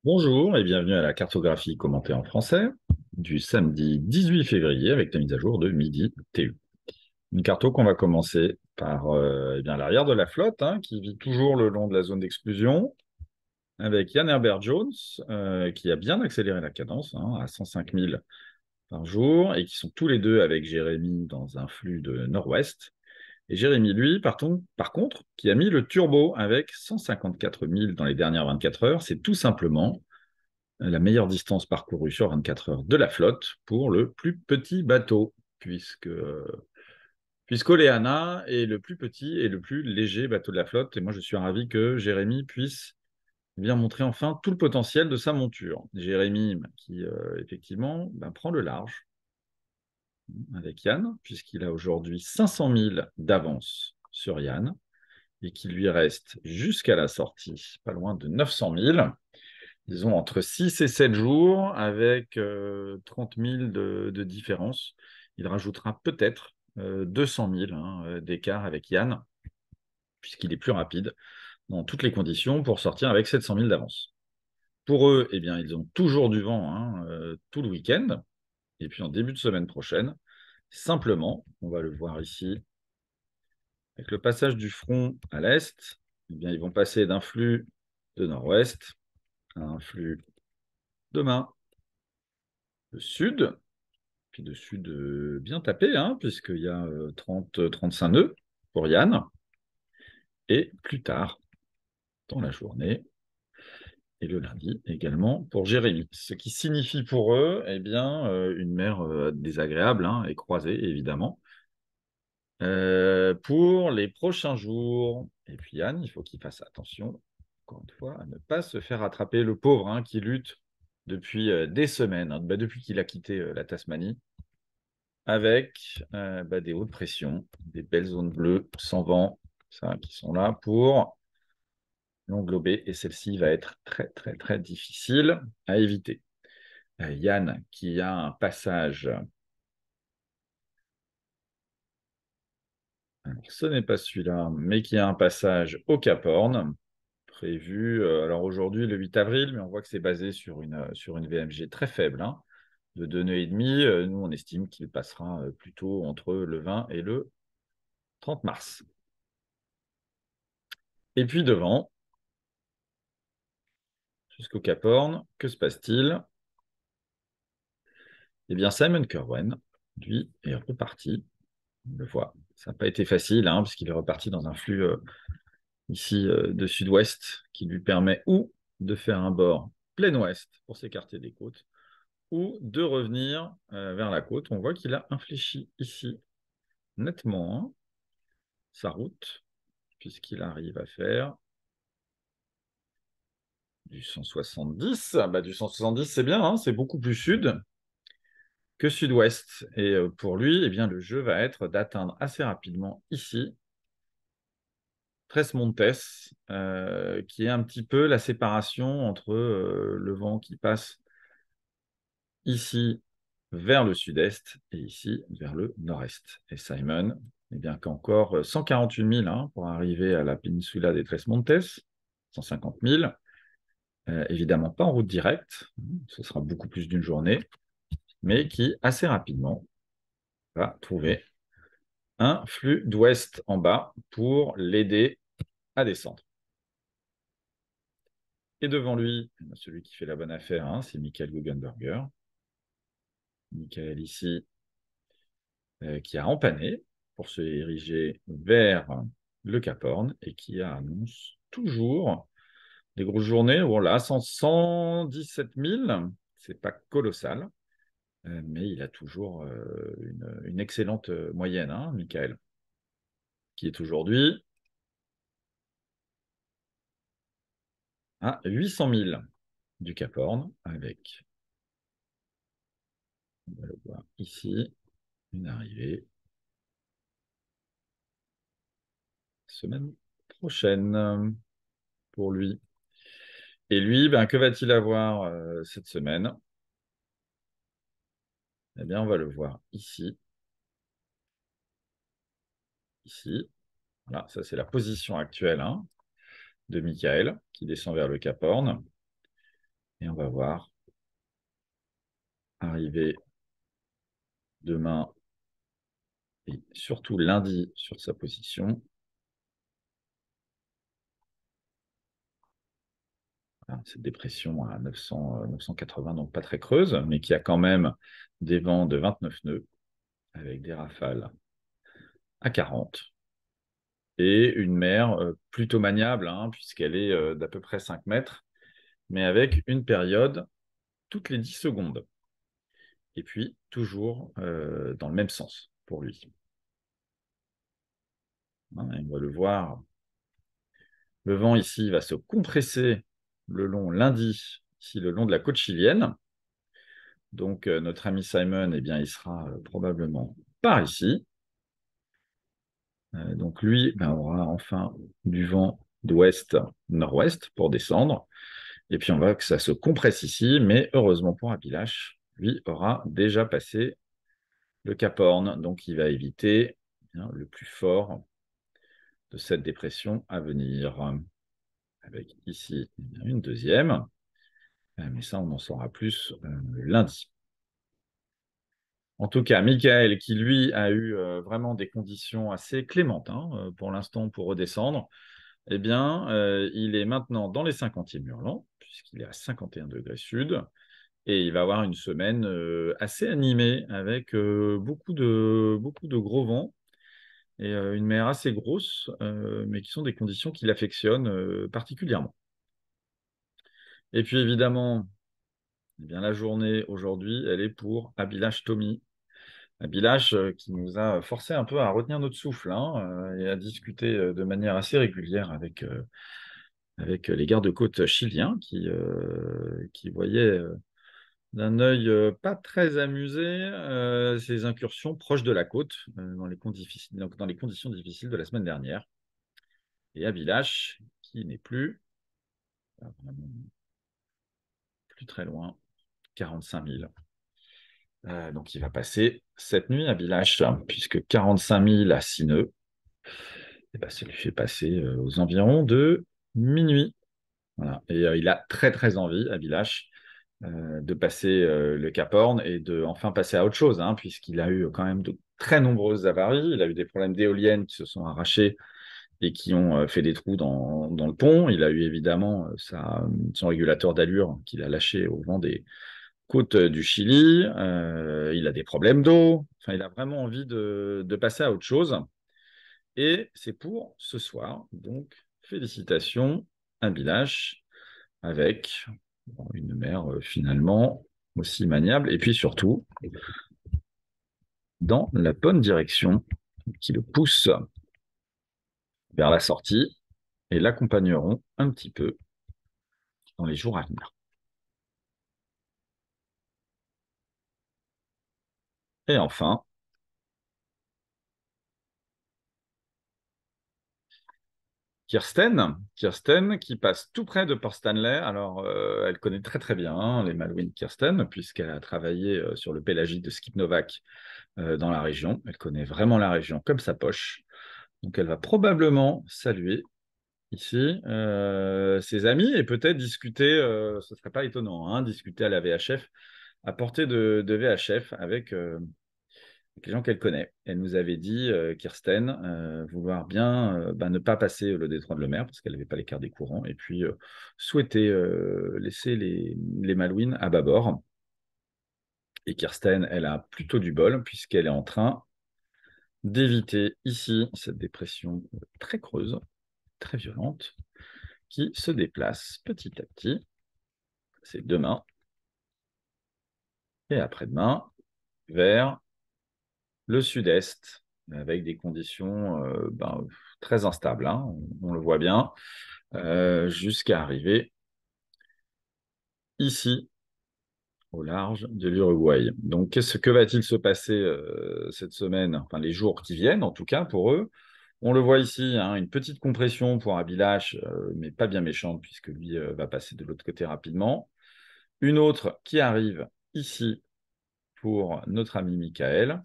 Bonjour et bienvenue à la cartographie commentée en français du samedi 18 février avec la mise à jour de midi TU. Une carto qu'on va commencer par l'arrière de la flotte qui vit toujours le long de la zone d'exclusion avec Jan Herbert Jones qui a bien accéléré la cadence à 105 000 par jour et qui sont tous les deux avec Jérémy dans un flux de nord-ouest. Et Jérémy, lui, par contre, qui a mis le turbo avec 154 000 dans les dernières 24 heures, c'est tout simplement la meilleure distance parcourue sur 24 heures de la flotte pour le plus petit bateau, puisqu'Oleana est le plus petit et le plus léger bateau de la flotte. Et moi, je suis ravi que Jérémy puisse bien montrer enfin tout le potentiel de sa monture. Jérémy, qui effectivement prend le large avec Yann, puisqu'il a aujourd'hui 500 000 d'avance sur Yann et qu'il lui reste jusqu'à la sortie pas loin de 900 000. Disons entre 6 et 7 jours, avec 30 000 de différence. Il rajoutera peut-être 200 000 d'écart avec Yann, puisqu'il est plus rapide dans toutes les conditions pour sortir avec 700 000 d'avance. Pour eux, eh bien, ils ont toujours du vent tout le week-end. Et puis en début de semaine prochaine, simplement, on va le voir ici, avec le passage du front à l'est, eh bien, ils vont passer d'un flux de nord-ouest à un flux de main de sud, puis de sud bien tapé, puisqu'il y a 30-35 nœuds pour Yann. Et plus tard, dans la journée, et le lundi également pour Jérémy. Ce qui signifie pour eux une mer désagréable et croisée, évidemment, pour les prochains jours. Et puis Yann, il faut qu'il fasse attention, encore une fois, à ne pas se faire attraper le pauvre qui lutte depuis des semaines, depuis qu'il a quitté la Tasmanie, avec des hautes pressions, des belles zones bleues sans vent, qui sont là pour l'englober. Et celle-ci va être très, très, très difficile à éviter. Yann, qui a un passage, alors ce n'est pas celui-là, mais qui a un passage au Cap Horn, prévu, alors aujourd'hui le 8 avril, mais on voit que c'est basé sur une VMG très faible, de 2 nœuds et demi. Nous, on estime qu'il passera plutôt entre le 20 et le 30 mars. Et puis devant, jusqu'au Cap Horn, que se passe-t-il? Eh bien, Simon Kerwen, lui, est reparti. On le voit. Ça n'a pas été facile, puisqu'il est reparti dans un flux ici de sud-ouest qui lui permet ou de faire un bord plein ouest pour s'écarter des côtes, ou de revenir vers la côte. On voit qu'il a infléchi ici nettement sa route, puisqu'il arrive à faire du 170. Du 170, c'est bien, c'est beaucoup plus sud que sud-ouest. Et pour lui, le jeu va être d'atteindre assez rapidement ici Tres Montes, qui est un petit peu la séparation entre le vent qui passe ici vers le sud-est et ici vers le nord-est. Et Simon, qu'encore 148 000 pour arriver à la péninsula des Tres Montes, 150 000. Évidemment pas en route directe, ce sera beaucoup plus d'une journée, mais qui assez rapidement va trouver un flux d'ouest en bas pour l'aider à descendre. Et devant lui, celui qui fait la bonne affaire, c'est Michael Guggenberger. Michael ici, qui a empanné pour se diriger vers le Cap Horn et qui annonce toujours des grosses journées. Bon, là, 117 000, c'est pas colossal, mais il a toujours une excellente moyenne, Michael, qui est aujourd'hui à 800 000 du Cap Horn, avec, on va le voir ici, une arrivée semaine prochaine pour lui. Et lui, que va-t-il avoir cette semaine? Eh bien, on va le voir ici. Ici. Voilà, ça c'est la position actuelle de Michael qui descend vers le Cap Horn. Et on va voir arriver demain et surtout lundi sur sa position. Voilà, cette dépression à 900, 980, donc pas très creuse, mais qui a quand même des vents de 29 nœuds avec des rafales à 40 et une mer plutôt maniable, hein, puisqu'elle est d'à peu près 5 mètres, mais avec une période toutes les 10 secondes. Et puis, toujours dans le même sens pour lui. Hein, on va le voir. Le vent ici va se compresser lundi, ici le long de la côte chilienne. Donc, notre ami Simon, eh bien, il sera probablement par ici. Donc, lui, ben, aura enfin du vent d'ouest-nord-ouest pour descendre. Et puis, on voit que ça se compresse ici, mais heureusement pour Abilash, lui aura déjà passé le Cap Horn. Donc, il va éviter le plus fort de cette dépression à venir. Avec ici une deuxième. Mais ça, on en saura plus lundi. En tout cas, Michael, qui lui a eu vraiment des conditions assez clémentes pour l'instant pour redescendre, eh bien, il est maintenant dans les 50e hurlants, puisqu'il est à 51 degrés sud, et il va avoir une semaine assez animée avec beaucoup de gros vents et une mer assez grosse, mais qui sont des conditions qu'il affectionne particulièrement. Et puis évidemment, eh bien, la journée aujourd'hui, elle est pour Abilash Tomi. Abilash qui nous a forcé un peu à retenir notre souffle et à discuter de manière assez régulière avec les gardes-côtes chiliens qui voyaient d'un œil pas très amusé ces incursions proches de la côte dans les conditions difficiles de la semaine dernière. Et Abilash qui n'est vraiment plus très loin, 45 000. Donc, il va passer cette nuit à Bilache, puisque 45 000 à Sineux, et ben, ça lui fait passer aux environs de minuit. Voilà. Et il a très, très envie, à Bilache, de passer le Cap Horn et de enfin passer à autre chose, puisqu'il a eu quand même de très nombreuses avaries. Il a eu des problèmes d'éoliennes qui se sont arrachés et qui ont fait des trous dans le pont. Il a eu évidemment son régulateur d'allure qu'il a lâché au vent des côtes du Chili. Il a des problèmes d'eau. Enfin, il a vraiment envie de passer à autre chose. Et c'est pour ce soir. Donc, félicitations à Bilache avec une mer finalement aussi maniable. Et puis surtout, dans la bonne direction qui le pousse vers la sortie et l'accompagneront un petit peu dans les jours à venir. Et enfin, Kirsten qui passe tout près de Port Stanley. Alors, elle connaît très très bien les Malouines Kirsten, puisqu'elle a travaillé sur le pélagique de Skip Novak dans la région. Elle connaît vraiment la région comme sa poche. Donc, elle va probablement saluer ici ses amis et peut-être discuter, ce ne serait pas étonnant, discuter à la VHF, à portée de VHF avec les gens qu'elle connaît. Elle nous avait dit, Kirsten, vouloir bien ne pas passer le détroit de Lemaire parce qu'elle n'avait pas l'écart des courants et puis souhaiter laisser les Malouines à bâbord. Et Kirsten, elle a plutôt du bol puisqu'elle est en train d'éviter ici cette dépression très creuse, très violente, qui se déplace petit à petit. C'est demain et après-demain vers le sud-est, avec des conditions très instables, on le voit bien, jusqu'à arriver ici, au large de l'Uruguay. Donc, que va-t-il se passer cette semaine, enfin les jours qui viennent, en tout cas pour eux? On le voit ici, une petite compression pour Abilash, mais pas bien méchante, puisque lui va passer de l'autre côté rapidement. Une autre qui arrive ici pour notre ami Michael.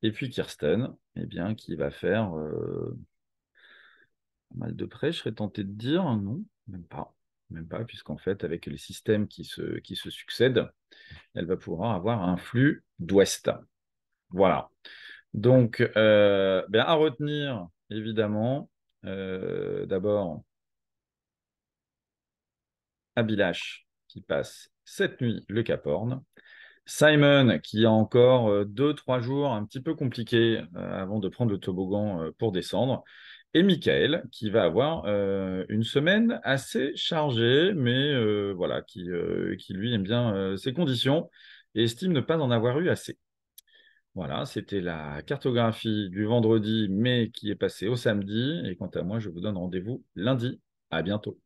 Et puis Kirsten, eh bien, qui va faire pas mal de près, je serais tenté de dire, non, même pas. même pas, puisqu'en fait, avec les systèmes qui se succèdent, elle va pouvoir avoir un flux d'ouest. Voilà. Donc, ben, à retenir, évidemment, d'abord, Abilash qui passe cette nuit le Cap Horn. Simon qui a encore 2, 3 jours un petit peu compliqués avant de prendre le toboggan pour descendre. Et Michael qui va avoir une semaine assez chargée, mais voilà, qui lui aime bien ses conditions et estime ne pas en avoir eu assez. Voilà, c'était la cartographie du vendredi, mais qui est passée au samedi. Et quant à moi, je vous donne rendez-vous lundi. À bientôt.